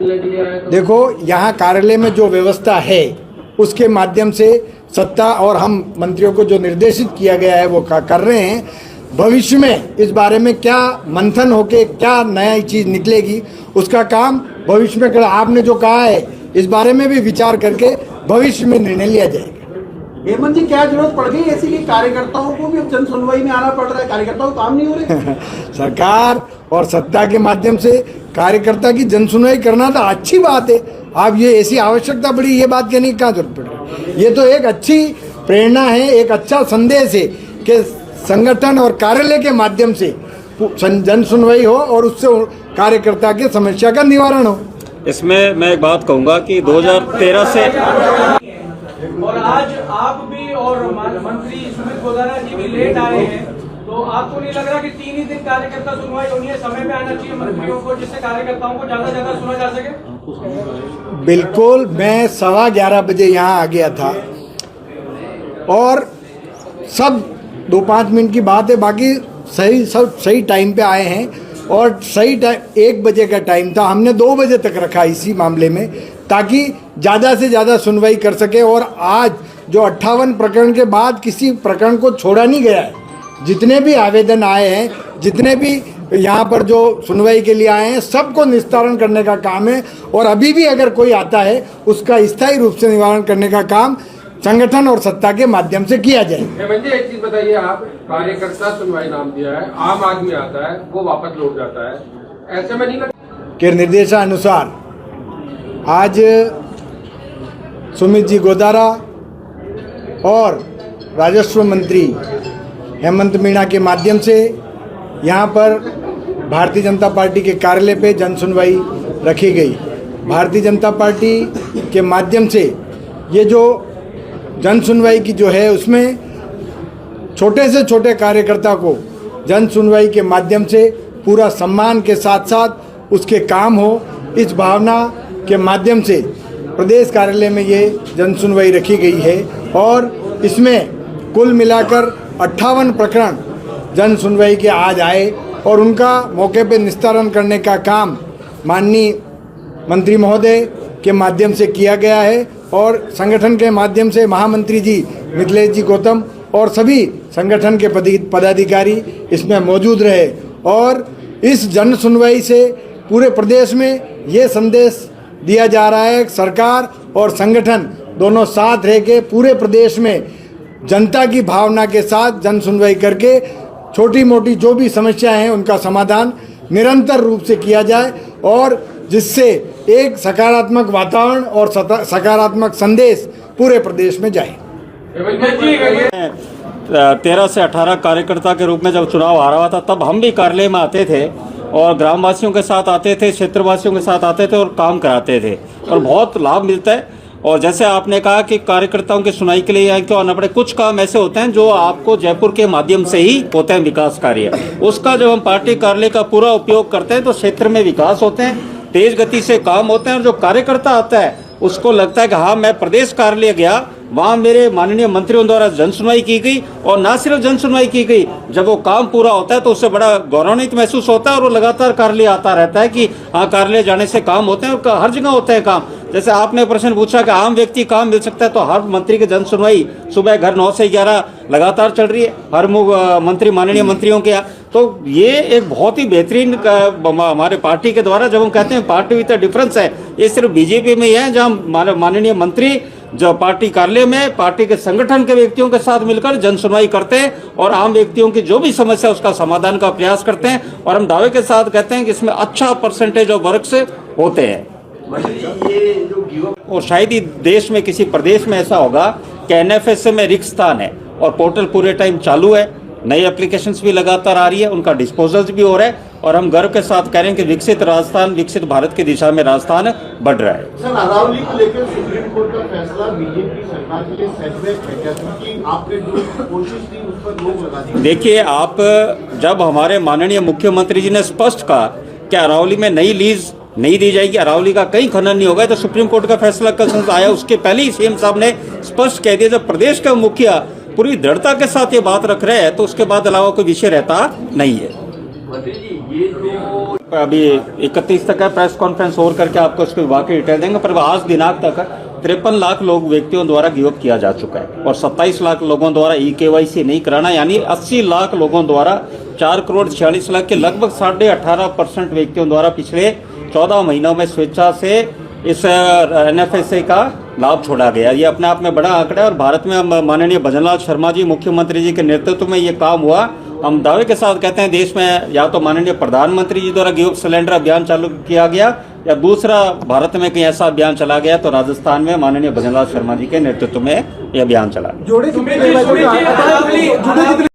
देखो, यहाँ कार्यालय में जो व्यवस्था है उसके माध्यम से सत्ता और हम मंत्रियों को जो निर्देशित किया गया है वो कर रहे हैं। भविष्य में इस बारे में क्या मंथन होके क्या नया चीज़ निकलेगी उसका काम भविष्य में कर। आपने जो कहा है इस बारे में भी विचार करके भविष्य में निर्णय लिया जाएगा। हेमंत जी, क्या जरूरत पड़ गई ऐसी कि कार्यकर्ताओं को भी अब जन सुनवाई में आना पड़ रहा है? कार्यकर्ताओं को काम नहीं हो रहे? सरकार और सत्ता के माध्यम से कार्यकर्ता की जन सुनवाई करना तो अच्छी बात है। आप ये ऐसी आवश्यकता पड़ी ये बात कहने की क्या जरूरत पड़ रही है? ये तो एक अच्छी प्रेरणा है, एक अच्छा संदेश है कि संगठन और कार्यालय के माध्यम से जन सुनवाई हो और उससे कार्यकर्ता की समस्या का निवारण हो। इसमें मैं एक बात कहूँगा कि 2013 से और आज आप भी और मंत्री सुमित गोदारा जी भी लेट आए हैं, तो आपको नहीं लग रहा कि 3 ही दिन कार्यकर्ता सुनवाई होनी है? समय पे आना चाहिए मंत्रियों को जिससे कार्यकर्ताओं को ज्यादा सुना जा सके। बिल्कुल, मैं 11:15 बजे यहाँ आ गया था और सब 2-5 मिनट की बात है, बाकी सब सही टाइम पे आए हैं और सही टाइम 1 बजे का टाइम था। हमने 2 बजे तक रखा इसी मामले में ताकि ज़्यादा से ज़्यादा सुनवाई कर सके। और आज जो 58 प्रकरण के बाद किसी प्रकरण को छोड़ा नहीं गया है। जितने भी आवेदन आए हैं, जितने भी यहाँ पर जो सुनवाई के लिए आए हैं, सबको निस्तारण करने का काम है। और अभी भी अगर कोई आता है उसका स्थायी रूप से निवारण करने का काम संगठन और सत्ता के माध्यम से किया जाए। हेमंत जी, एक चीज बताइए, आप कार्यकर्ता सुनवाई नाम दिया है, आम आदमी आता है वो वापस लौट जाता है, ऐसे में नहीं लगता के निर्देशानुसार आज सुमित जी गोदारा और राजस्व मंत्री हेमंत मीणा के माध्यम से यहाँ पर भारतीय जनता पार्टी के कार्यालय पे जन सुनवाई रखी गई। भारतीय जनता पार्टी के माध्यम से ये जो जन सुनवाई की जो है उसमें छोटे से छोटे कार्यकर्ता को जन सुनवाई के माध्यम से पूरा सम्मान के साथ साथ उसके काम हो, इस भावना के माध्यम से प्रदेश कार्यालय में ये जन सुनवाई रखी गई है। और इसमें कुल मिलाकर 58 प्रकरण जन सुनवाई के आज आए और उनका मौके पे निस्तारण करने का काम माननीय मंत्री महोदय के माध्यम से किया गया है। और संगठन के माध्यम से महामंत्री जी मिथिलेश जी गौतम और सभी संगठन के पदाधिकारी इसमें मौजूद रहे। और इस जन सुनवाई से पूरे प्रदेश में ये संदेश दिया जा रहा है, सरकार और संगठन दोनों साथ रह के पूरे प्रदेश में जनता की भावना के साथ जन सुनवाई करके छोटी मोटी जो भी समस्याएं हैं उनका समाधान निरंतर रूप से किया जाए और जिससे एक सकारात्मक वातावरण और सकारात्मक संदेश पूरे प्रदेश में जाए। 13 से 18 कार्यकर्ता के रूप में जब चुनाव आ रहा था तब हम भी कार्यालय में आते थे और ग्रामवासियों के साथ आते थे, क्षेत्रवासियों के साथ आते थे और काम कराते थे और बहुत लाभ मिलता है। और जैसे आपने कहा कि कार्यकर्ताओं की सुनाई के लिए यहाँ क्यों आना पड़े, कुछ काम ऐसे होते हैं जो आपको जयपुर के माध्यम से ही होते हैं विकास कार्य, उसका जब हम पार्टी कार्यालय का पूरा उपयोग करते हैं तो क्षेत्र में विकास होते हैं, तेज गति से काम होते हैं। और जो कार्यकर्ता आता है उसको लगता है कि हाँ मैं प्रदेश कार्यालय गया, वहाँ मेरे माननीय मंत्रियों द्वारा जन सुनवाई की गई और ना सिर्फ जन सुनवाई की गई, जब वो काम पूरा होता है तो उससे बड़ा गौरवान्वित महसूस होता है और वो लगातार कार्यालय आता रहता है कि हाँ कार्यालय जाने से काम होते हैं और हर जगह होते हैं काम। जैसे आपने प्रश्न पूछा कि आम व्यक्ति काम मिल सकता है, तो हर मंत्री की जन सुनवाई सुबह घर 9 से 11 लगातार चल रही है, हर मंत्री माननीय मंत्रियों के यहाँ। तो ये एक बहुत ही बेहतरीन हमारे पार्टी के द्वारा, जब हम कहते हैं पार्टी विद डिफरेंस है, ये सिर्फ बीजेपी में ही है जहाँ माननीय मंत्री जो पार्टी कार्यालय में पार्टी के संगठन के व्यक्तियों के साथ मिलकर जन सुनवाई करते हैं और आम व्यक्तियों की जो भी समस्या उसका समाधान का प्रयास करते हैं। और हम दावे के साथ कहते हैं कि इसमें अच्छा परसेंटेज ऑफ वर्क से होते हैं। और शायद ही देश में किसी प्रदेश में ऐसा होगा कि एनएफएसए में रिक्त स्थान है और पोर्टल पूरे टाइम चालू है, नई एप्लीकेशंस भी लगातार आ रही है, उनका डिस्पोजल्स भी हो रहा है और हम गर्व के साथ कह रहे हैं कि विकसित राजस्थान, विकसित भारत की दिशा में राजस्थान बढ़ रहा है। सर, अरावली को लेकर सुप्रीम कोर्ट का फैसला बीजेपी सरकार के लिए सेटबैक है क्या? क्योंकि आपने जो कोशिश की उस पर रोक लगा दी। देखिए, आप जब हमारे माननीय मुख्यमंत्री जी ने स्पष्ट कहा कि अरावली में नई लीज नहीं दी जाएगी, अरावली का कहीं खनन नहीं होगा, तो सुप्रीम कोर्ट का फैसला कल आया उसके पहले ही सीएम साहब ने स्पष्ट कह दिया। जब प्रदेश का मुखिया पूरी दृढ़ता के साथ ये बात रख रहे हैं तो उसके बाद अलावा कोई विषय रहता नहीं है। मंत्री जी, ये जो अभी 31 तक है, प्रेस कॉन्फ्रेंस और करके आपको इसकी वाकई डिटेल देंगे, पर आज दिनांक तक 53 लाख लोग व्यक्तियों द्वारा गिव अप किया जा चुका है और 27 लाख लोगों द्वारा EKYC नहीं कराना, यानी 80 लाख लोगों द्वारा 4 करोड़ 46 लाख के लगभग 18.5% व्यक्तियों द्वारा पिछले 14 महीनों में स्वेच्छा से इस NFSA का लाभ छोड़ा गया। ये अपने आप में बड़ा आंकड़ा है और भारत में माननीय भजनलाल शर्मा जी मुख्यमंत्री जी के नेतृत्व में ये काम हुआ। हम दावे के साथ कहते हैं देश में या तो माननीय प्रधानमंत्री जी द्वारा गिव अप सिलेंडर अभियान चालू किया गया या दूसरा भारत में कहीं ऐसा अभियान चला गया तो राजस्थान में माननीय भजनलाल शर्मा जी के नेतृत्व में यह अभियान चला। सुमित जी,